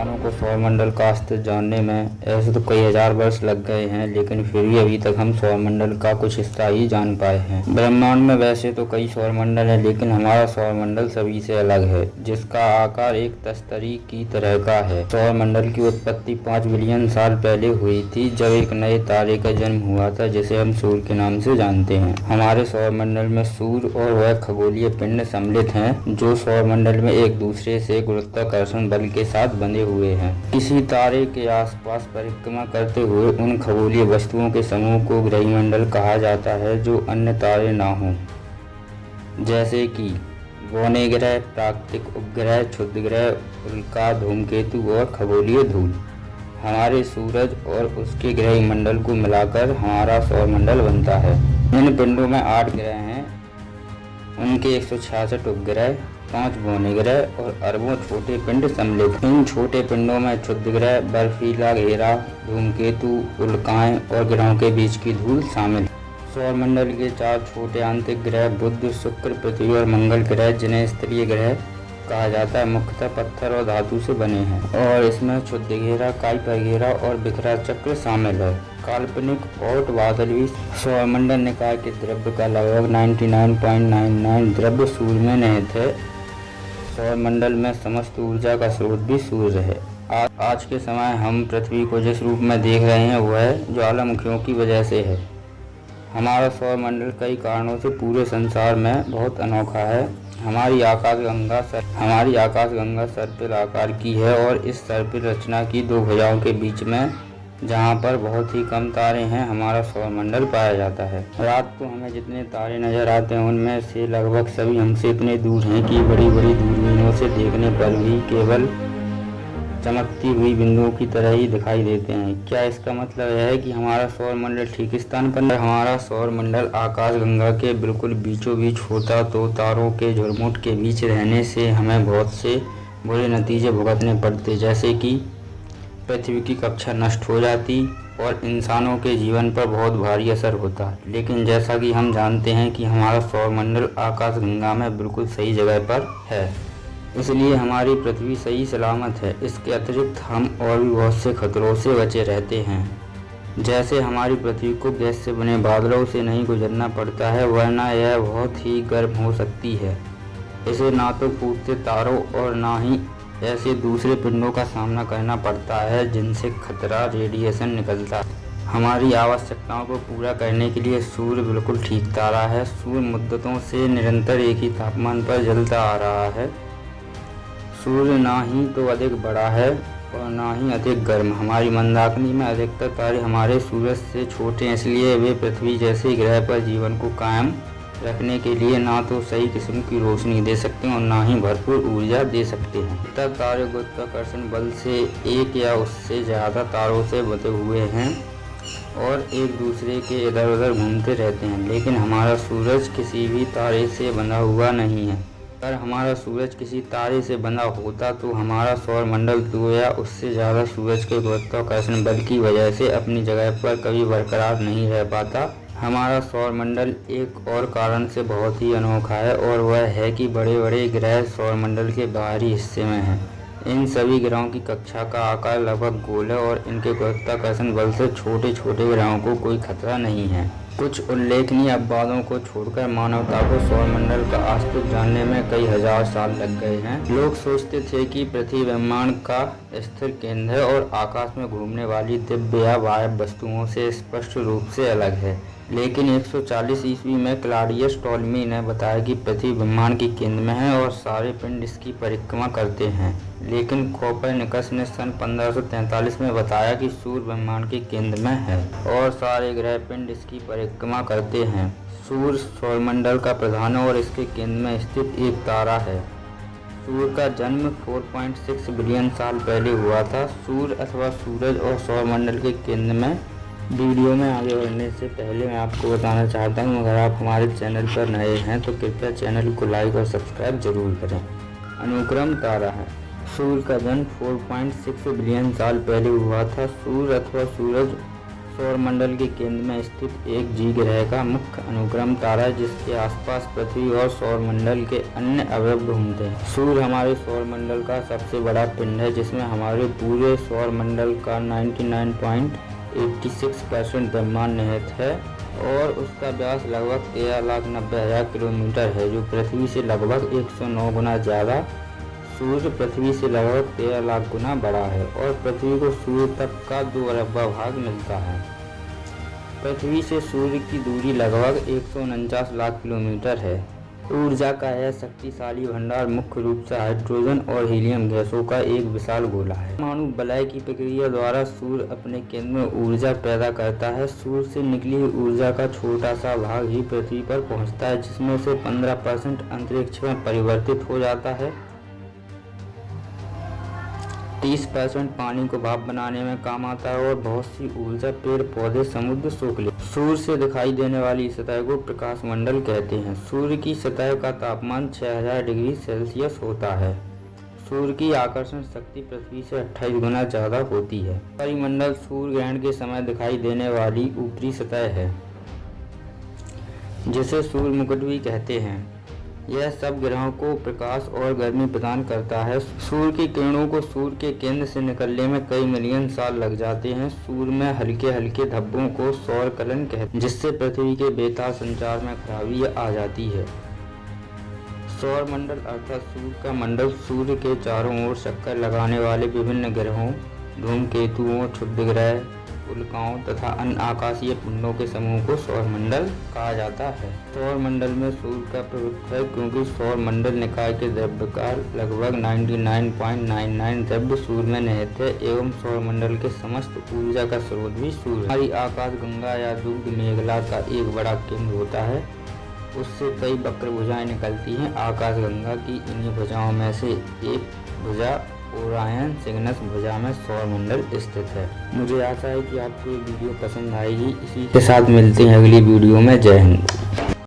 इंसानों को सौरमंडल का अस्तित्व जानने में ऐसे तो कई हजार वर्ष लग गए हैं, लेकिन फिर भी अभी तक हम सौरमंडल का कुछ हिस्सा ही जान पाए हैं। ब्रह्मांड में वैसे तो कई सौरमंडल हैं, लेकिन हमारा सौरमंडल सभी से अलग है, जिसका आकार एक तस्तरी की तरह का है। सौरमंडल की उत्पत्ति 5 बिलियन साल पहले हुई थी, जब एक नए तारे का जन्म हुआ था, जिसे हम सूर्य के नाम से जानते हैं। हमारे सौरमंडल में सूर्य और वह खगोलीय पिंड सम्मिलित हैं, जो सौरमंडल में एक दूसरे से गुरुत्वाकर्षण बल के साथ बंधे हुए हैं। किसी तारे के आसपास परिक्रमा करते हुए उन खगोलीय वस्तुओं के समूह को ग्रहमंडल कहा जाता है, जो अन्य तारे ना हों, जैसे कि बौने ग्रह, प्राकृतिक उपग्रह, क्षुद्र ग्रह, उल्का, धूमकेतु और खगोलीय धूल। हमारे सूरज और उसके ग्रहमंडल को मिलाकर हमारा सौरमंडल बनता है। इन पिंडों में 8 ग्रह हैं, उनके 166 उपग्रह, 5 बौने ग्रह और अरबों छोटे पिंड सम्मिलित। इन छोटे पिंडों में क्षुद्र ग्रह, बर्फीला घेरा, धूमकेतु, उल्काएं और ग्रहों के बीच की धूल शामिल। सौरमंडल के 4 छोटे आंतरिक ग्रह बुध, शुक्र, पृथ्वी और मंगल ग्रह, जिन्हें स्तरीय ग्रह कहा जाता है, मुख्यतः पत्थर और धातु से बने हैं, और इसमें क्षुद्र घेरा, काइपर घेरा और बिखरा चक्र शामिल है। काल्पनिक और बादल भी सौरमंडल निकाय के द्रव्य का लगभग 99.99 द्रव्य सूर्य में निहित है। सौरमंडल में समस्त ऊर्जा का स्रोत भी सूर्य है। आज के समय हम पृथ्वी को जिस रूप में देख रहे हैं, वह ज्वालामुखियों की वजह से है। हमारा सौरमंडल कई कारणों से पूरे संसार में बहुत अनोखा है। हमारी आकाशगंगा सर्पिल आकार की है, और इस सर्पिल रचना की 2 भुजाओं के बीच में, जहाँ पर बहुत ही कम तारे हैं, हमारा सौरमंडल पाया जाता है। रात को हमें जितने तारे नजर आते हैं, उनमें से लगभग सभी हमसे इतने दूर हैं कि बड़ी बड़ी दूरबीनों से देखने पर भी केवल चमकती हुई बिंदुओं की तरह ही दिखाई देते हैं। क्या इसका मतलब यह है कि हमारा सौरमंडल ठीक स्थान पर है? हमारा सौरमंडल आकाशगंगा के बिल्कुल बीचों बीच होता तो तारों के झुरमुट के बीच रहने से हमें बहुत से बुरे नतीजे भुगतने पड़ते, जैसे कि पृथ्वी की कक्षा नष्ट हो जाती और इंसानों के जीवन पर बहुत भारी असर होता। लेकिन जैसा कि हम जानते हैं कि हमारा सौरमंडल आकाशगंगा में बिल्कुल सही जगह पर है, इसलिए हमारी पृथ्वी सही सलामत है। इसके अतिरिक्त हम और भी बहुत से खतरों से बचे रहते हैं। जैसे हमारी पृथ्वी को गैस से बने बादलों से नहीं गुजरना पड़ता है, वरना यह बहुत ही गर्म हो सकती है। इसे ना तो फूटते तारों और ना ही ऐसे दूसरे पिंडों का सामना करना पड़ता है जिनसे खतरा रेडिएशन निकलता है। हमारी आवश्यकताओं को पूरा करने के लिए सूर्य बिल्कुल ठीक तारा है। सूर्य मुद्दतों से निरंतर एक ही तापमान पर जलता आ रहा है। सूर्य ना ही तो अधिक बड़ा है और ना ही अधिक गर्म। हमारी मंदाकिनी में अधिकतर तारे हमारे सूरज से छोटे हैं, इसलिए वे पृथ्वी जैसे ग्रह पर जीवन को कायम रखने के लिए ना तो सही किस्म की रोशनी दे सकते हैं और ना ही भरपूर ऊर्जा दे सकते हैं। तब तारे गुरुत्वाकर्षण बल से एक या उससे ज़्यादा तारों से बंधे हुए हैं और एक दूसरे के इधर उधर घूमते रहते हैं, लेकिन हमारा सूरज किसी भी तारे से बंधा हुआ नहीं है। अगर हमारा सूरज किसी तारे से बंधा होता तो हमारा सौरमंडल 2 या उससे ज़्यादा सूरज के गुरुत्वाकर्षण बल की वजह से अपनी जगह पर कभी बरकरार नहीं रह पाता। हमारा सौरमंडल एक और कारण से बहुत ही अनोखा है, और वह है कि बड़े बड़े ग्रह सौरमंडल के बाहरी हिस्से में हैं। इन सभी ग्रहों की कक्षा का आकार लगभग गोल है और इनके गुरुत्वाकर्षण बल से छोटे छोटे ग्रहों को कोई खतरा नहीं है। कुछ उल्लेखनीय अपवादों को छोड़कर मानवता को सौरमंडल का अस्तित्व जानने में कई हजार साल लग गए हैं। लोग सोचते थे कि पृथ्वी ब्रह्मांड का स्थिर केंद्र है और आकाश में घूमने वाली दिव्य या वायव्य वस्तुओं से स्पष्ट रूप से अलग है, लेकिन 140 ईस्वी में क्लॉडियस टॉलमी ने बताया कि पृथ्वी ब्रह्मांड के केंद्र में है और सारे पिंड इसकी परिक्रमा करते हैं। लेकिन कोपरनिकस ने सन 1543 में बताया कि सूर्य ब्रह्मांड के केंद्र में है और सारे ग्रह पिंड इसकी परिक्रमा करते हैं। सूर्य सौरमंडल का प्रधान और इसके केंद्र में स्थित एक तारा है। सूर्य का जन्म 4.6 बिलियन साल पहले हुआ था। सूर्य अथवा सूरज और सौरमंडल के केंद्र में। वीडियो में आगे बढ़ने से पहले मैं आपको बताना चाहता हूँ, अगर आप हमारे चैनल पर नए हैं तो कृपया चैनल को लाइक और सब्सक्राइब जरूर करें। अनुक्रम तारा है। सूर्य का जन्म 4.6 बिलियन साल पहले हुआ था। सूर्य अथवा सूरज सौरमंडल के केंद्र में स्थित एक जी ग्रह का मुख्य अनुक्रम तारा है, जिसके आसपास पृथ्वी और सौरमंडल के अन्य अवयव घूमते हैं। सूर्य हमारे सौरमंडल का सबसे बड़ा पिंड है, जिसमें हमारे पूरे सौरमंडल का 99.86% ब्रह्मांड निहित है और उसका व्यास लगभग 13,90,000 किलोमीटर है, जो पृथ्वी से लगभग 109 गुना ज़्यादा। सूर्य पृथ्वी से लगभग 13 लाख गुना बड़ा है और पृथ्वी को सूर्य तक का 2 अरबवां भाग मिलता है। पृथ्वी से सूर्य की दूरी लगभग 149 लाख किलोमीटर है। ऊर्जा का यह शक्तिशाली भंडार मुख्य रूप से हाइड्रोजन और हीलियम गैसों का एक विशाल गोला है। परमाणु वलय की प्रक्रिया द्वारा सूर्य अपने केंद्र में ऊर्जा पैदा करता है। सूर्य से निकली हुई ऊर्जा का छोटा सा भाग ही पृथ्वी पर पहुंचता है, जिसमें से 15% अंतरिक्ष में परिवर्तित हो जाता है। 30% पानी को भाप बनाने में काम आता है और बहुत सी ऊर्जा पेड़ पौधे समुद्र सोख लेते हैं। सूर्य से दिखाई देने वाली सतह को प्रकाश मंडल कहते हैं। सूर्य की सतह का तापमान 6000 डिग्री सेल्सियस होता है। सूर्य की आकर्षण शक्ति पृथ्वी से 28 गुना ज़्यादा होती है। परिमंडल सूर्य ग्रहण के समय दिखाई देने वाली ऊपरी सतह है, जिसे सूर्य मुकुट भी कहते हैं। यह सब ग्रहों को प्रकाश और गर्मी प्रदान करता है। सूर्य की किरणों को सूर्य के केंद्र से निकलने में कई मिलियन साल लग जाते हैं। सूर्य में हल्के हल्के धब्बों को सौरकलन कहते हैं, जिससे पृथ्वी के बेतार संचार में खराबी आ जाती है। सौरमंडल अर्थात सूर्य का मंडल सूर्य के चारों ओर चक्कर लगाने वाले विभिन्न ग्रहों, धूमकेतुओं, क्षुद्र ग्रह, उल्काओं तथा अन्य आकाशीय पिंडों के समूह को सौरमंडल कहा जाता है। सौरमंडल में सूर्य का प्रभुत्व है, क्योंकि सौरमंडल निकाय के द्रव्य का लगभग 99.99 द्रव्य सूर्य में निहित है एवं सौरमंडल के समस्त ऊर्जा का स्रोत भी सूर्य। हमारी आकाश गंगा या दुग्ध मेघला का एक बड़ा केंद्र होता है, उससे कई वक्र भुजाएं निकलती हैं। आकाश गंगा की इन्हीं भुजाओं में से एक भुजा ओरायन सिग्नस भुजा में सौरमंडल स्थित है। मुझे आशा है कि आपको ये वीडियो पसंद आएगी। इसी के साथ मिलते हैं अगली वीडियो में। जय हिंद।